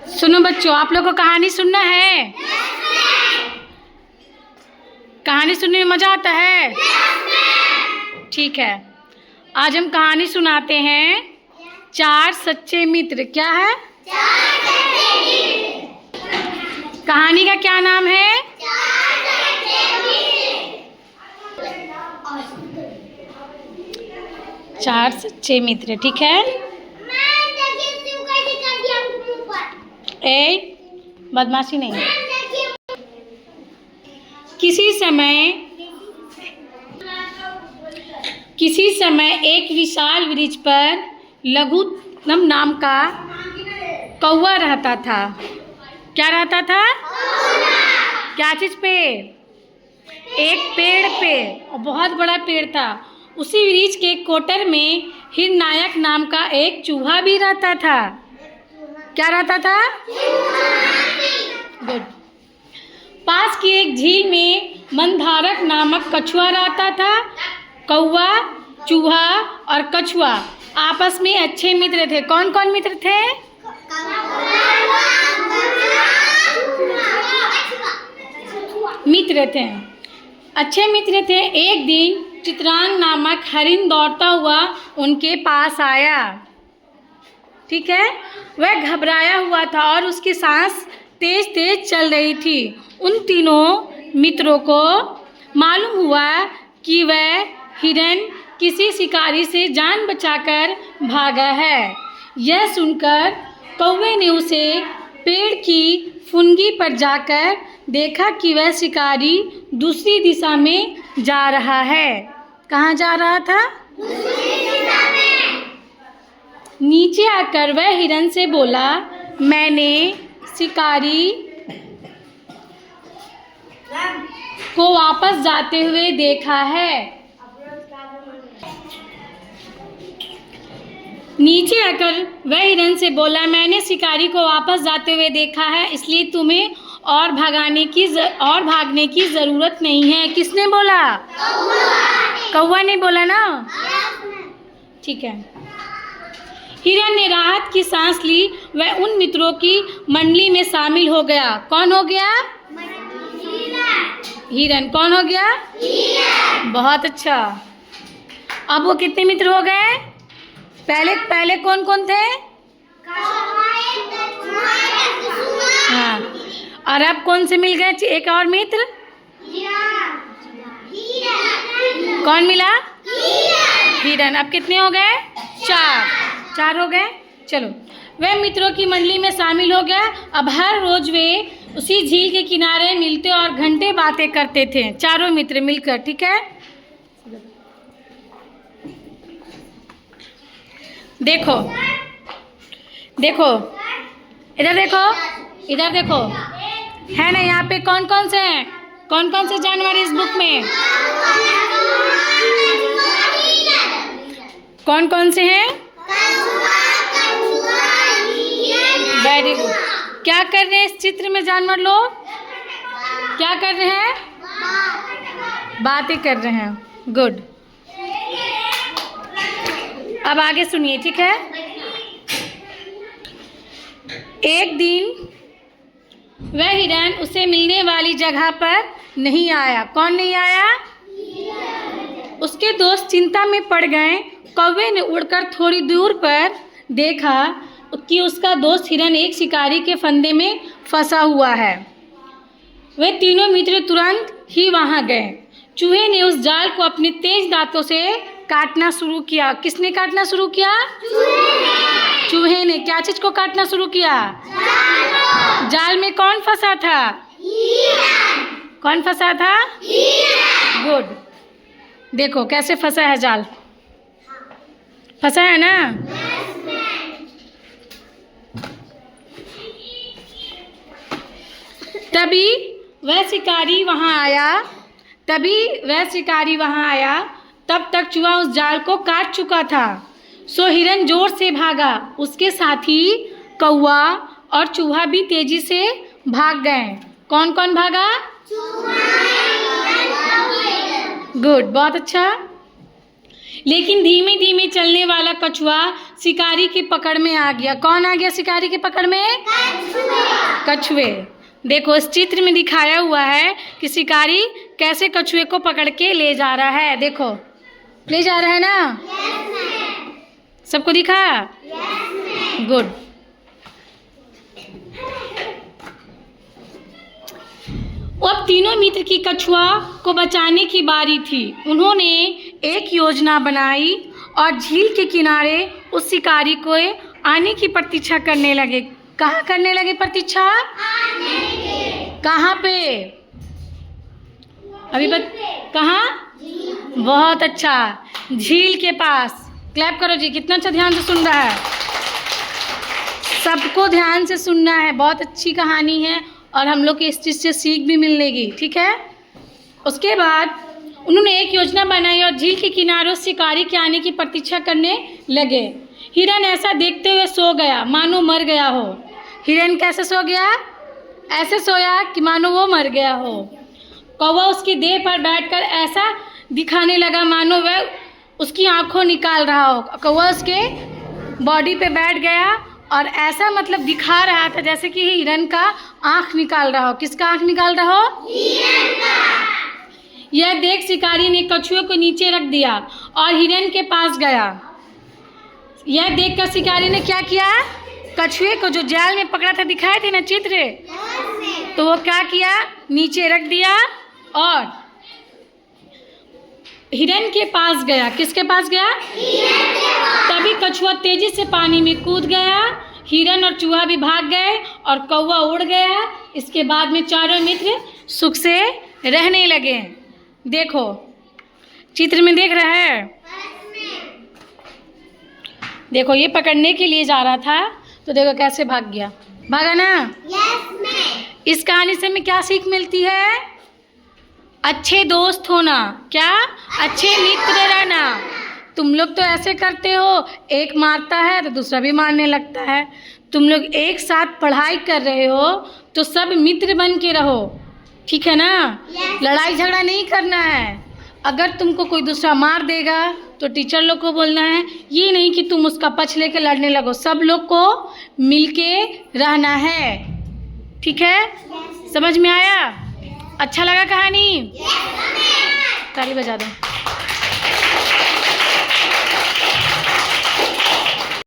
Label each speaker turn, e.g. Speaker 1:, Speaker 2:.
Speaker 1: सुनो बच्चों, आप लोग को कहानी सुनना है? कहानी सुनने में मजा आता है? ठीक है, आज हम कहानी सुनाते हैं चार सच्चे मित्र। क्या है? कहानी का क्या नाम है? चार सच्चे मित्र। ठीक है। ए, बदमाशी नहीं। किसी समय एक विशाल वृक्ष पर लघुतम नाम का कौवा रहता था। क्या रहता था? क्या चीज पे? एक पेड़ पे, और बहुत बड़ा पेड़ था। उसी वृक्ष के कोटर में हिरनायक नाम का एक चूहा भी रहता था। क्या रहता था? गुड। पास की एक झील में मंदारक नामक कछुआ रहता था। कौवा, चूहा और कछुआ आपस में अच्छे मित्र थे। कौन कौन मित्र थे? मित्र थे, अच्छे मित्र थे। एक दिन चित्रांग नामक हरिण दौड़ता हुआ उनके पास आया। ठीक है। वह घबराया हुआ था और उसकी सांस तेज तेज चल रही थी। उन तीनों मित्रों को मालूम हुआ कि वह हिरन किसी शिकारी से जान बचाकर भागा है। यह सुनकर कौवे ने उसे पेड़ की फुनगी पर जाकर देखा कि वह शिकारी दूसरी दिशा में जा रहा है। कहाँ जा रहा था? नीचे आकर वह हिरन से बोला, मैंने शिकारी को वापस जाते हुए देखा है। नीचे आकर वह हिरन से बोला, मैंने शिकारी को वापस जाते हुए देखा है, इसलिए तुम्हें और भागने की ज़रूरत नहीं है। किसने बोला? कौवा ने बोला ना? ठीक है। हिरन ने राहत की सांस ली। वह उन मित्रों की मंडली में शामिल हो गया। कौन हो गया? हिरन। कौन हो गया? बहुत अच्छा। अब वो कितने मित्र हो गए? पहले कौन कौन थे? हाँ, और अब कौन से मिल गए? एक और मित्र कौन मिला? हिरन। अब कितने हो गए? चार हो गए। चलो, वे मित्रों की मंडली में शामिल हो गया। अब हर रोज वे उसी झील के किनारे मिलते और घंटे बातें करते थे, चारों मित्र मिलकर। ठीक है। देखो इधर देखो, है ना? यहाँ पे कौन कौन से हैं? कौन कौन से जानवर इस बुक में? कौन कौन से हैं? Very good. क्या कर रहे हैं इस चित्र में जानवर लोग? क्या कर रहे हैं? बातें कर रहे हैं। गुड। अब आगे सुनिए। ठीक है। एक दिन वह हिरन उसे मिलने वाली जगह पर नहीं आया। कौन नहीं आया? उसके दोस्त चिंता में पड़ गए। कौवे ने उड़कर थोड़ी दूर पर देखा कि उसका दोस्त हिरन एक शिकारी के फंदे में फंसा हुआ है। वे तीनों मित्र तुरंत ही वहां गए। चूहे ने उस जाल को अपने तेज दांतों से काटना शुरू किया। किसने काटना शुरू किया? चूहे ने। क्या चीज को काटना शुरू किया? जाल में कौन फंसा था? कौन फंसा था? गुड। देखो कैसे फंसा है जाल। फंसा है ना? तभी वह शिकारी वहां आया। तब तक चूहा उस जाल को काट चुका था। सो हिरन जोर से भागा। उसके साथ ही कौवा और चूहा भी तेजी से भाग गए। कौन कौन भागा? गुड, बहुत अच्छा। लेकिन धीमे धीमे चलने वाला कछुआ शिकारी की पकड़ में आ गया। कौन आ गया शिकारी की पकड़ में? कछुए। देखो इस चित्र में दिखाया हुआ है कि शिकारी कैसे कछुए को पकड़ के ले जा रहा है। देखो ले जा रहा है ना? सबको दिखा? गुड। अब तीनों मित्र की कछुआ को बचाने की बारी थी। उन्होंने एक योजना बनाई और झील के किनारे उस शिकारी को आने की प्रतीक्षा करने लगे। कहाँ करने लगे प्रतीक्षा? कहाँ पे? अभी कहाँ? बहुत अच्छा, झील के पास। क्लैप करो जी, कितना अच्छा ध्यान से सुन रहा है। सबको ध्यान से सुनना है, बहुत अच्छी कहानी है और हम लोग को इस चीज़ से सीख भी मिलेगी, ठीक है। उसके बाद उन्होंने एक योजना बनाई और झील के किनारों शिकारी के आने की प्रतीक्षा करने लगे। हिरन ऐसा देखते हुए सो गया मानो मर गया हो। हिरन कैसे सो गया? ऐसे सोया कि मानो वो मर गया हो। कौवा उसकी देह पर बैठकर ऐसा दिखाने लगा मानो वह उसकी आंखों निकाल रहा हो। कौवा उसके बॉडी पे बैठ गया और ऐसा मतलब दिखा रहा था जैसे कि हिरन का आंख निकाल रहा हो। किसका आंख निकाल रहा हो? हिरन का। यह देख शिकारी ने कछुए को नीचे रख दिया और हिरन के पास गया। यह देखकर शिकारी ने क्या किया? कछुए को जो जाल में पकड़ा था, दिखाए थे ना चित्र, तो वो क्या किया? नीचे रख दिया और हिरन के पास गया। किसके पास गया? हिरन के पास। तभी कछुआ तेजी से पानी में कूद गया। हिरन और चूहा भी भाग गए और कौवा उड़ गया। इसके बाद में चारों मित्र सुख से रहने लगे। देखो चित्र में देख रहा है। देखो ये पकड़ने के लिए जा रहा था तो देखो कैसे भाग गया। भागा ना? यस। इस कहानी से हमें क्या सीख मिलती है? अच्छे दोस्त होना। क्या? अच्छे मित्र रहना। तुम लोग तो ऐसे करते हो, एक मारता है तो दूसरा भी मारने लगता है। तुम लोग एक साथ पढ़ाई कर रहे हो तो सब मित्र बन के रहो, ठीक है ना? लड़ाई झगड़ा नहीं करना है। अगर तुमको कोई दूसरा मार देगा तो टीचर लोग को बोलना है, ये नहीं कि तुम उसका पक्ष लेकर लड़ने लगो। सब लोग को मिलके रहना है, ठीक है? समझ में आया? अच्छा लगा कहानी? ताली बजा दो।